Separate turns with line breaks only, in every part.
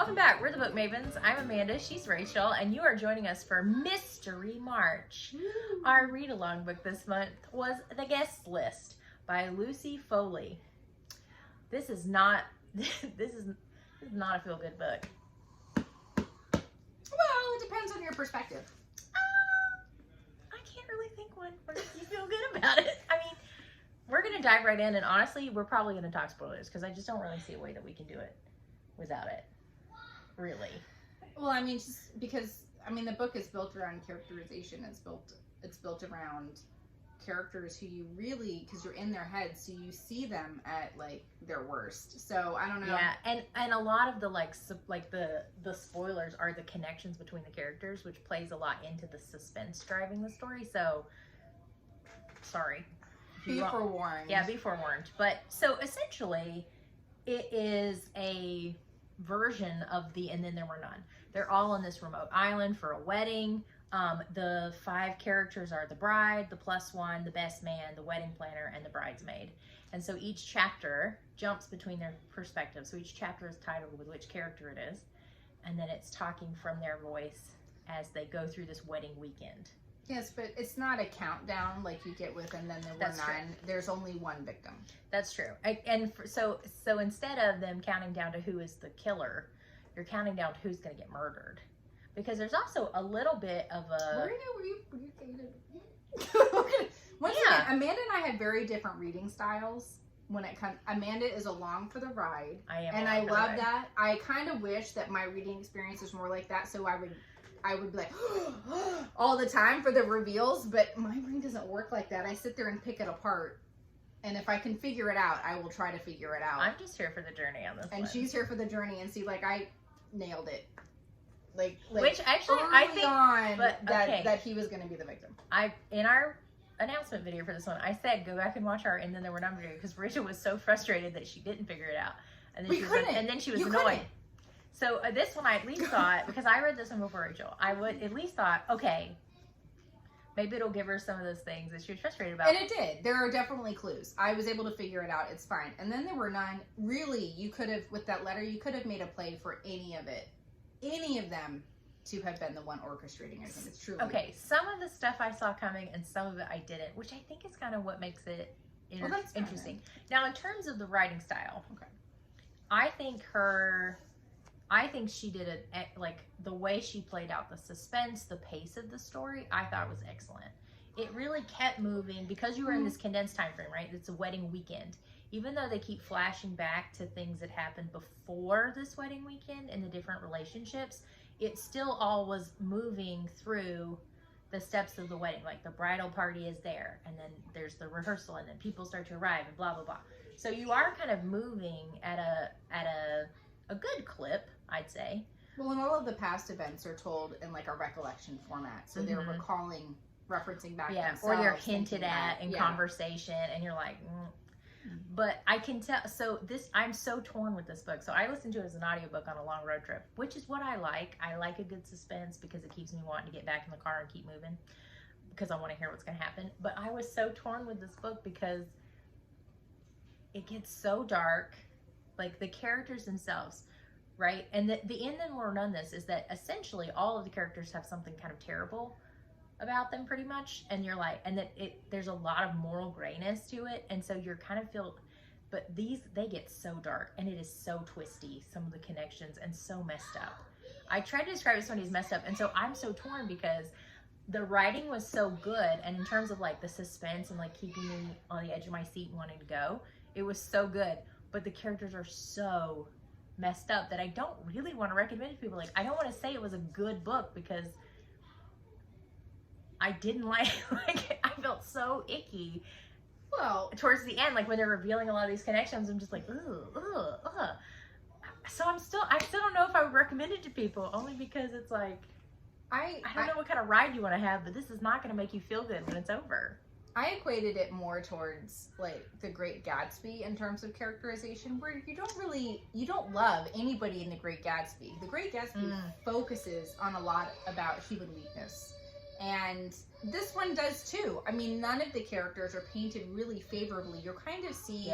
Welcome back. We're the Book Mavens. I'm Amanda. She's Rachel. And you are joining us for Mystery March. Our read-along book this month was The Guest List by Lucy Foley. This is not a feel-good book.
Well, it depends on your perspective.
I can't really think one where you feel good about it. I mean, we're going to dive right in, and honestly, we're probably going to talk spoilers because I just don't really see a way that we can do it without it. Really.
Well, I mean, just because, I mean, the book is built around characterization. It's built around characters who you really, because you're in their heads, so you see them at, like, their worst. So, I don't know.
Yeah, and a lot of the, the spoilers are the connections between the characters, which plays a lot into the suspense driving the story. So, sorry.
Be forewarned.
Yeah, be forewarned. But, so, essentially, it is a version of the And Then There Were None. They're all on this remote island for a wedding. The 5 characters are the bride, the plus one, the best man, the wedding planner, and the bridesmaid. And so each chapter jumps between their perspectives. So each chapter is titled with which character it is. And then it's talking from their voice as they go through this wedding weekend.
Yes, but it's not a countdown like you get with And Then There Were None. There's only one victim.
That's true. So instead of them counting down to who is the killer, you're counting down to who's going to get murdered. Because there's also a little bit of a...
Were you Once again, Amanda and I had very different reading styles when it comes... Amanda is along for the ride.
I am.
And I love that. I kind of wish that my reading experience was more like that, so I would be like, all the time for the reveals, but my brain doesn't work like that. I sit there and pick it apart. And if I can figure it out, I will try to figure it out.
I'm just here for the journey on this one.
And she's here for the journey, and see, like, I nailed it. Like
which actually
early
I think
on
but,
that he was going to be the victim.
In our announcement video for this one, I said go back and watch our And Then There Were None video because Rachel was so frustrated that she didn't figure it out, and then she was annoyed. So this one I at least thought, because I read this one before Rachel, I would at least thought, okay, maybe it'll give her some of those things that she was frustrated about.
And it did. There are definitely clues. I was able to figure it out. It's fine. And Then There Were None. Really, you could have, with that letter, you could have made a play for any of it. Any of them to have been the one orchestrating. I think it's true.
Okay, some of the stuff I saw coming and some of it I didn't, which I think is kind of what makes it interesting. Now, in terms of the writing style,
okay,
I think she did it, like, the way she played out the suspense, the pace of the story, I thought was excellent. It really kept moving because you were in this condensed time frame, right? It's a wedding weekend. Even though they keep flashing back to things that happened before this wedding weekend and the different relationships, it still all was moving through the steps of the wedding. Like the bridal party is there, and then there's the rehearsal, and then people start to arrive, and blah, blah, blah. So you are kind of moving at a good clip, I'd say.
Well, and all of the past events are told in like a recollection format. So they're referencing back themselves.
Or they're hinted at in conversation, and you're like... But I can tell, so I'm so torn with this book. So I listened to it as an audiobook on a long road trip, which is what I like. I like a good suspense because it keeps me wanting to get back in the car and keep moving because I want to hear what's going to happen. But I was so torn with this book because it gets so dark, like the characters themselves, right? And the And Then Were None this is that essentially all of the characters have something kind of terrible about them pretty much, and you're like, and that there's a lot of moral grayness to it, and so you're kind of but they get so dark, and it is so twisty, some of the connections, and so messed up. I tried to describe it as somebody's messed up, and so I'm so torn because the writing was so good, and in terms of like the suspense and like keeping me on the edge of my seat and wanting to go, it was so good, but the characters are so messed up that I don't really want to recommend it to people. Like, I don't want to say it was a good book because I didn't like I felt so icky. Well, towards the end, like when they're revealing a lot of these connections, I'm just like, ugh. So I still don't know if I would recommend it to people, only because it's like, I don't know what kind of ride you want to have, but this is not going to make you feel good when it's over.
I equated it more towards like The Great Gatsby in terms of characterization, where you don't love anybody in The Great Gatsby. The Great Gatsby focuses on a lot about human weakness. And this one does too. I mean, none of the characters are painted really favorably. You're kind of seeing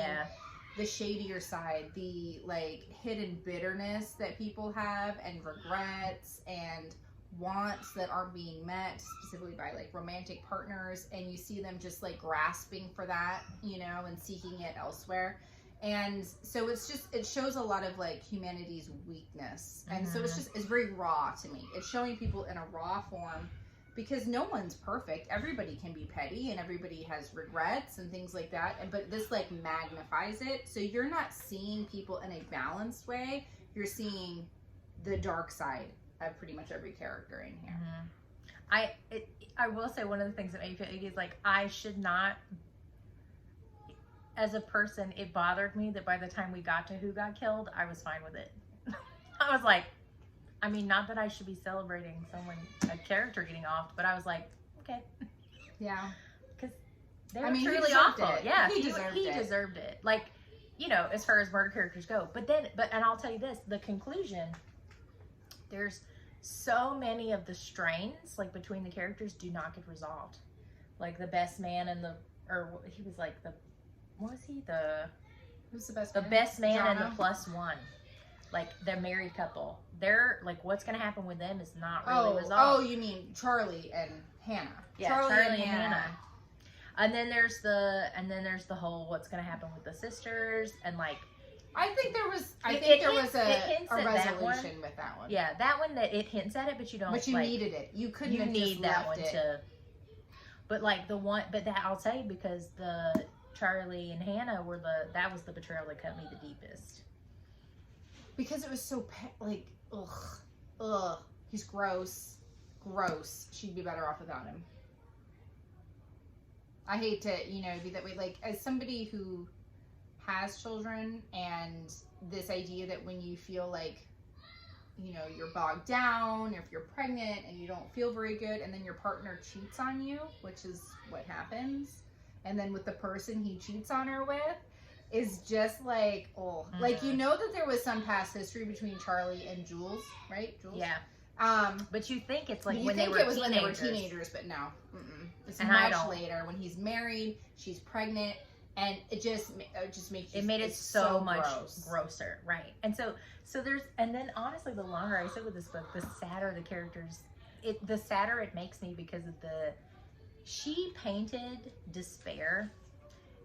the shadier side, the like hidden bitterness that people have and regrets and wants that aren't being met, specifically by like romantic partners, and you see them just like grasping for that, you know, and seeking it elsewhere. And so it's just, it shows a lot of like humanity's weakness. And so it's very raw to me. It's showing people in a raw form, because no one's perfect. Everybody can be petty and everybody has regrets and things like that. But this like magnifies it. So you're not seeing people in a balanced way. You're seeing the dark side of pretty much every character in here.
I will say one of the things that made me feel icky is like, I should not, as a person, it bothered me that by the time we got to who got killed, I was fine with it. I was like, I mean, not that I should be celebrating a character getting off, but I was like, okay.
Yeah.
Because they were truly awful.
It.
Yeah,
he
deserved it. Like, you know, as far as murder characters go. But I'll tell you this, the conclusion, there's so many of the strains, like, between the characters do not get resolved. Like, the best man and he was like
who's the best
the
man?
best man
Jana?
and the plus one. Like, they're married couple. They're, like, what's going to happen with them is not really resolved.
Oh, you mean Charlie and Hannah.
Yeah, Charlie and Hannah. And then there's the whole what's going to happen with the sisters, and, like,
I think there was a resolution with that one.
Yeah, that one, that it hints at it, but you don't.
But you
like,
needed it. You couldn't
you
have
need
just
that
left
one
it.
to. But like that I'll say, because the Charlie and Hannah that was the betrayal that cut me the deepest.
Because it was so ugh. He's gross. She'd be better off without him. I hate to, be that way. Like, as somebody who has children, and this idea that when you feel like, you're bogged down, or if you're pregnant and you don't feel very good, and then your partner cheats on you, which is what happens, and then with the person he cheats on her with, is just like, like, that there was some past history between Charlie and Jules, right? Jules?
Yeah. But you think it's like
when they were teenagers, but no. It's much later, when he's married, she's pregnant, and it just makes
it made it so much grosser, right? And so there's, and then honestly, the longer I sit with this book, the sadder the characters, the sadder it makes me, because of she painted despair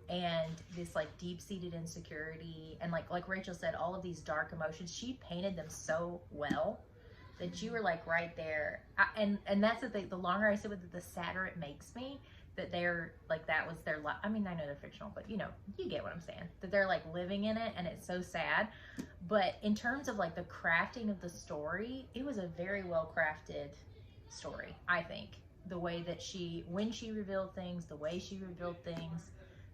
and this like deep-seated insecurity, and like Rachel said, all of these dark emotions, she painted them so well that you were like right there. And that's the thing, the longer I sit with it, the sadder it makes me, that they're like, that was their life. I mean, I know they're fictional, but you get what I'm saying, that they're like living in it, and it's so sad. But in terms of like the crafting of the story, it was a very well crafted story, I think. The way that when she revealed things, the way she revealed things,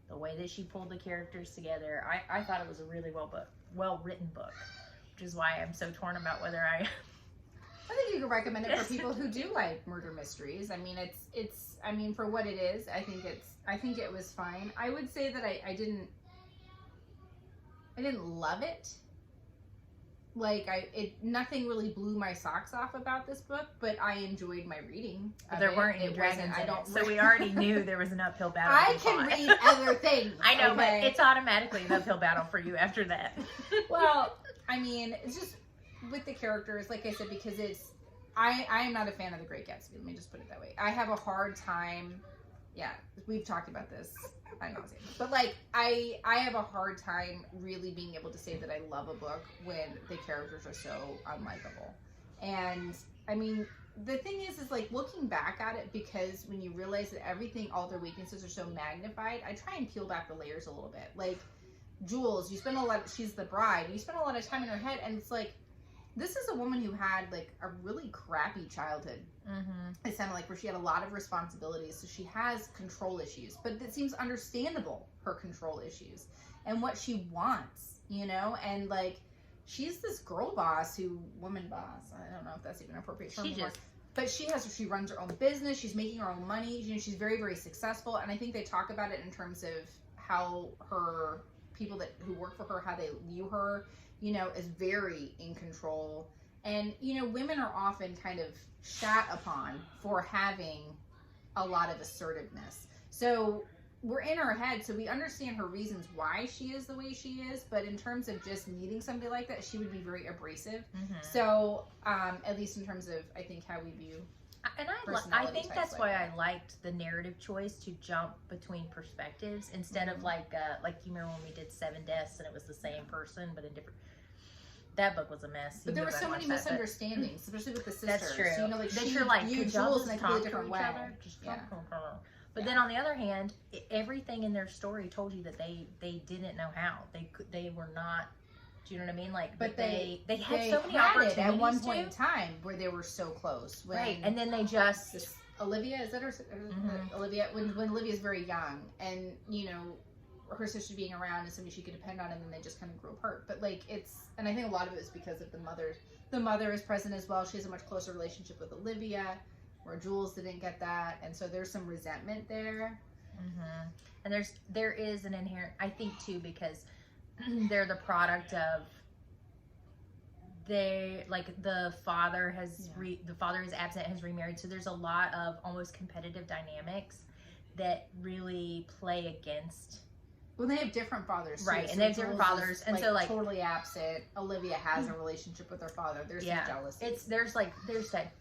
the way that she pulled the characters together, I thought it was a really well written book, which is why I'm so torn about whether I
think you could recommend it for people who do like murder mysteries. I mean, it's I mean, for what it is, I think it was fine. I would say that I didn't love it. Like, nothing really blew my socks off about this book, but I enjoyed my reading.
There weren't any dragons in it, so we already knew there was an uphill battle.
I can read other things.
I know, but it's automatically an uphill battle for you after that.
Well, I mean, it's just with the characters, like I said, because I am not a fan of The Great Gatsby. Let me just put it that way. I have a hard time. Yeah, we've talked about this. I know, but like I have a hard time really being able to say that I love a book when the characters are so unlikable. And I mean, the thing is like, looking back at it, because when you realize that all their weaknesses are so magnified, I try and peel back the layers a little bit. Like Jules, she's the bride. You spend a lot of time in her head, and it's like, this is a woman who had like a really crappy childhood. It sounded like, where she had a lot of responsibilities, so she has control issues. But it seems understandable, her control issues and what she wants, and like, she's this girl boss woman boss. I don't know if that's even an appropriate term. But she runs her own business. She's making her own money. She's very, very successful. And I think they talk about it in terms of how her people who work for her, how they view her, is very in control. And, women are often kind of shat upon for having a lot of assertiveness. So we're in her head, so we understand her reasons why she is the way she is, but in terms of just meeting somebody like that, she would be very abrasive. So, at least in terms of, I think, how we view
and I think that's why I liked the narrative choice to jump between perspectives instead of like you remember when we did 7 Deaths and it was the same person but in different. That book was a mess.
But there were so many misunderstandings, especially with the sisters.
That's true.
So, you know, like
that
she
you're like
viewed Jules in a completely different way.
But then on the other hand, everything in their story told you that they didn't know how. They were not. Do you know what I mean? Like, but they had so many opportunities
at one point in time where they were so close.
Right, and then they just
Olivia, is that her? Olivia, when Olivia's very young, and you know, her sister being around and somebody she could depend on, and then they just kind of grew apart. But like and I think a lot of it is because of the mother. The mother is present as well. She has a much closer relationship with Olivia, where Jules didn't get that, and so there's some resentment there.
And there is an inherent, I think too, because they're the product of the father has the father is absent, has remarried, so there's a lot of almost competitive dynamics that really play against.
Well, they have different fathers, too.
Right?
So
and they have different fathers, and so like
totally absent. Olivia has a relationship with her father. There's some jealousy.
There's that.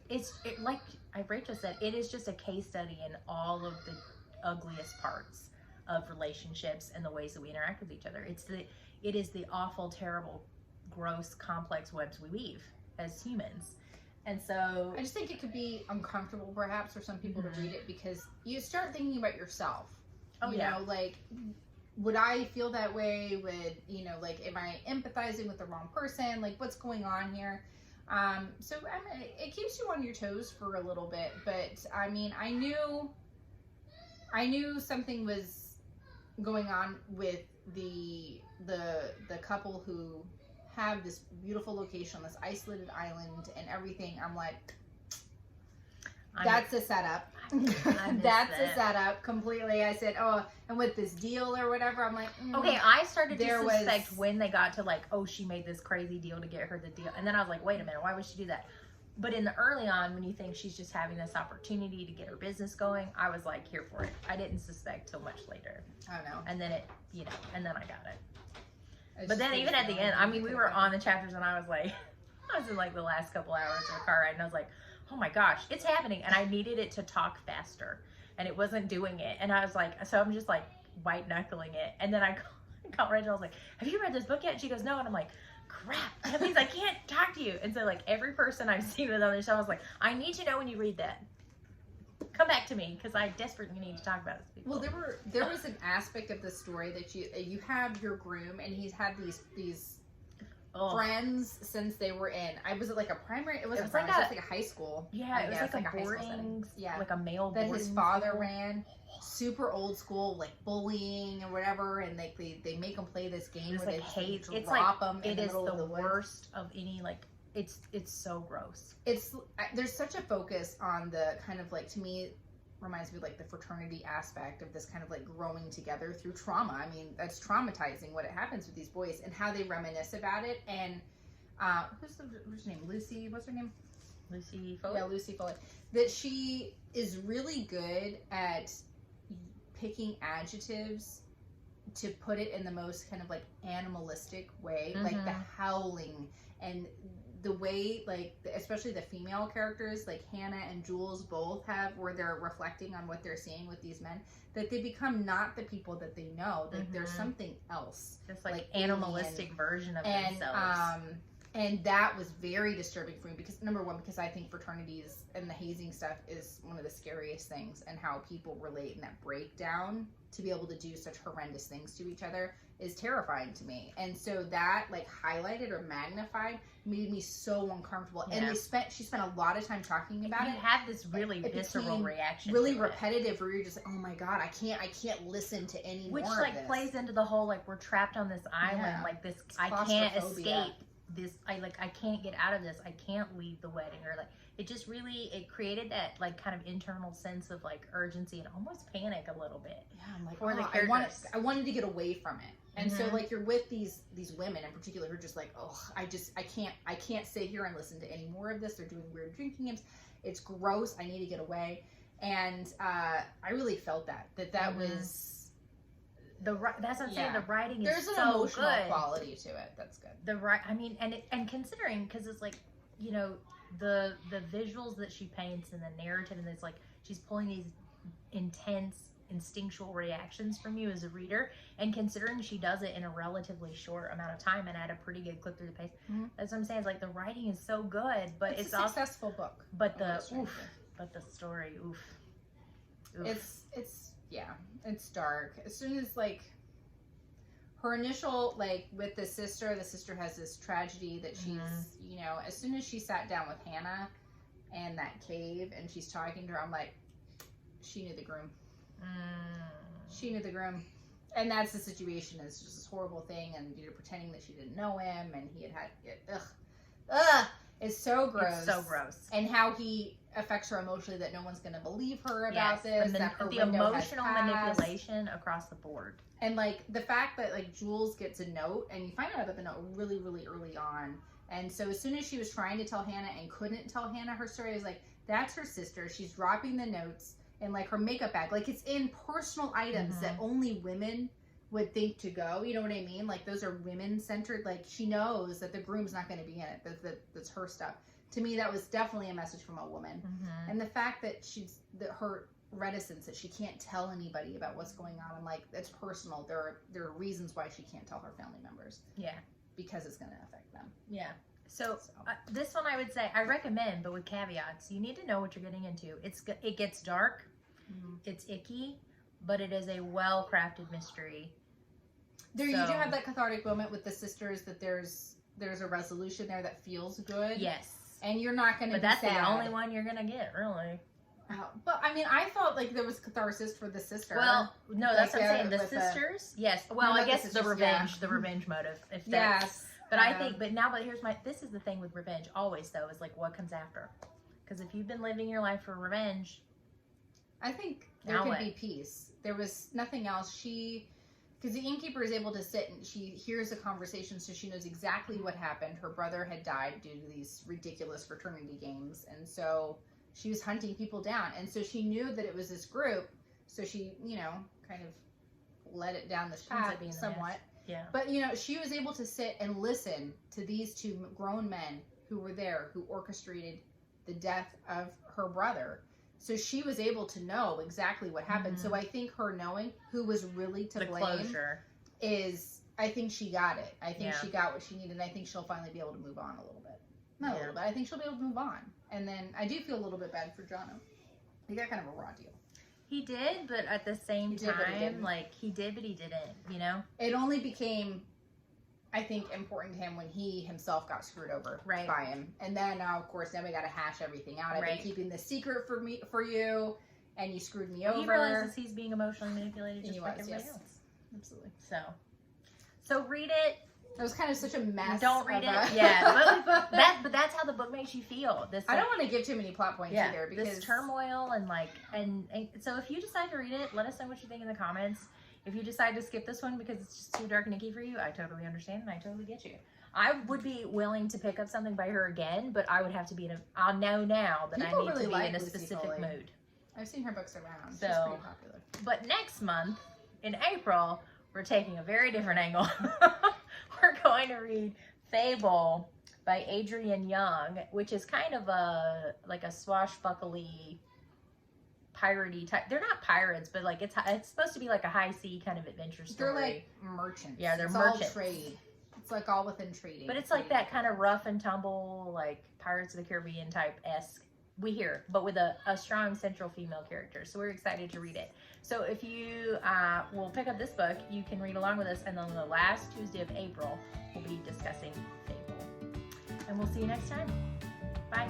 Like Rachel said, it is just a case study in all of the ugliest parts of relationships and the ways that we interact with each other. It is the awful, terrible, gross, complex webs we weave as humans. And so
I just think it could be uncomfortable, perhaps, for some people to read it because you start thinking about yourself. You know, like, would I feel that way? Like, am I empathizing with the wrong person? Like, what's going on here? So it keeps you on your toes for a little bit, but I mean, I knew something was going on with the couple who have this beautiful location on this isolated island and everything. I'm like, that's a setup. That's a setup completely. I said, oh, and with this deal or whatever, I'm like,
okay, I started to suspect when they got to like, oh, she made this crazy deal to get her the deal. And then I was like, wait a minute, why would she do that? But in the early on, when you think she's just having this opportunity to get her business going, I was like, here for it. I didn't suspect till much later.
Oh, no.
And then and then I got it. But then even at the end, I mean, we were on the chapters and I was like, I was in like the last couple hours of the car ride and I was like, oh my gosh, it's happening. And I needed it to talk faster and it wasn't doing it. And I was like, so I'm just like white knuckling it. And then I called Rachel, I was like, have you read this book yet? And she goes, no. And I'm like, crap, that means I can't talk to you. And so like every person I've seen with on the show, I was like, I need to know when you read that. Come back to me because I desperately need to talk about this.
Well, there was an aspect of the story that you have your groom and he's had these friends since they were in. Was it like a primary? It was like a high school.
Yeah, it was like a boarding, like a male
that his father ran. Super old school, like bullying and whatever, and like they make them play this game where they hate. It's drop them. It is the
worst of any like. It's so gross.
There's such a focus on the kind of like, to me, reminds me of like the fraternity aspect of this kind of like growing together through trauma. I mean, that's traumatizing what happens with these boys and how they reminisce about it. And what's her name? Lucy. What's her name?
Lucy Foley.
Yeah, Lucy Foley. That she is really good at picking adjectives to put it in the most kind of like animalistic way, like the howling and the way, like, especially the female characters, like Hannah and Jules both have, where they're reflecting on what they're seeing with these men, that they become not the people that they know, that there's something else.
This like animalistic version of themselves.
And that was very disturbing for me because, number one, because I think fraternities and the hazing stuff is one of the scariest things, and how people relate in that breakdown to be able to do such horrendous things to each other is terrifying to me. And so that like highlighted or magnified made me so uncomfortable. Yeah. And she spent a lot of time talking about it.
You had this really visceral reaction.
Really repetitive where you're just like, oh my God, I can't listen to any more of this.
Which like plays into the whole like we're trapped on this island, like this, I can't escape this, I can't get out of this, I can't leave the wedding, or like it just really, it created that like kind of internal sense of like urgency and almost panic a little bit.
Yeah, I'm like, for the characters. I wanted to get away from it. And so like you're with these women in particular who are just like, oh, I can't sit here and listen to any more of this. They're doing weird drinking games. It's gross. I need to get away. And I really felt that was
That's what I'm saying. The writing
There's
is
an
so
emotional
good.
quality to it. That's good.
I mean, and considering, because it's like, you know, the visuals that she paints and the narrative, and it's like she's pulling these intense instinctual reactions from you as a reader, and considering she does it in a relatively short amount of time and at a pretty good clip through the pace, that's what I'm saying. It's like the writing is so good, but it's
a successful book.
But the story,
it's dark. As soon as like her initial, like with the sister has this tragedy that she's, you know, as soon as she sat down with Hannah in that cave and she's talking to her, I'm like, she knew the groom. She knew the groom. And that's the situation. It's just this horrible thing, and you're pretending that she didn't know him, and he had it's so gross.
It's so gross.
And how he affects her emotionally, that no one's going to believe her about this.
And the emotional manipulation across the board.
And like the fact that like Jules gets a note, and you find out about the note really, really early on. And so as soon as she was trying to tell Hannah and couldn't tell Hannah her story, I was like, that's her sister. She's dropping the notes in like her makeup bag. Like it's in personal items that only women would think to go. You know what I mean? Like those are women centered. Like she knows that the groom's not going to be in it. That's her stuff. To me, that was definitely a message from a woman. And the fact that her reticence, that she can't tell anybody about what's going on, I'm like, that's personal. There are reasons why she can't tell her family members.
Yeah.
Because it's going to affect them.
Yeah. So this one I would say I recommend, but with caveats. You need to know what you're getting into. It gets dark. It's icky, but it is a well-crafted mystery.
You do have that cathartic moment with the sisters, that there's a resolution there that feels good.
Yes.
And you're not going to be sad.
But that's the only one you're going to get, really.
But I mean, I felt like there was catharsis for the sister.
Well, no, that's what I'm saying. The sisters, yes. Well, I guess the revenge motive. If that's, yes. But I think, this is the thing with revenge always, though, is like what comes after. Because if you've been living your life for revenge,
I think there could be peace. There was nothing else. Because the innkeeper is able to sit and she hears the conversation, so she knows exactly what happened. Her brother had died due to these ridiculous fraternity games, and so she was hunting people down. And so she knew that it was this group, so she, you know, kind of led it down this path somewhat.
Yeah.
But, you know, she was able to sit and listen to these two grown men who were there, who orchestrated the death of her brother. So she was able to know exactly what happened. So I think her knowing who was really to blame I think she got it. I think she got what she needed, and I think she'll finally be able to move on a little bit. Not a little bit. I think she'll be able to move on. And then I do feel a little bit bad for Jono. He got kind of a raw deal.
He did, but at the same time, like, he did, but he didn't, you know?
It only became, I think, important to him when he himself got screwed over by him. And then, now, of course, we got to hash everything out. I've been keeping this secret for you, and you screwed me over.
He realizes he's being emotionally manipulated just like everybody else.
Absolutely.
So read it.
It was kind of such a mess.
Don't read it. Yeah. But that's how the book makes you feel.
I don't want to give too many plot points either, because
this turmoil and so if you decide to read it, let us know what you think in the comments. If you decide to skip this one because it's just too dark and icky for you, I totally understand and I totally get you. I would be willing to pick up something by her again, but I would have to be I'll know now that I need to be in a specific mood.
I've seen her books around.
So,
she's pretty popular.
But next month, in April, we're taking a very different angle. We're going to read Fable by Adrienne Young, which is kind of a swashbuckly, piratey type. They're not pirates, but like it's supposed to be like a high sea kind of adventure story.
They're like merchants.
Yeah, they're merchants.
All trade. It's like all within trading.
But it's like that kind of rough and tumble, like Pirates of the Caribbean type-esque. But with a strong central female character. So we're excited to read it. So if you will pick up this book, you can read along with us. And on the last Tuesday of April, we'll be discussing Fable. And we'll see you next time. Bye.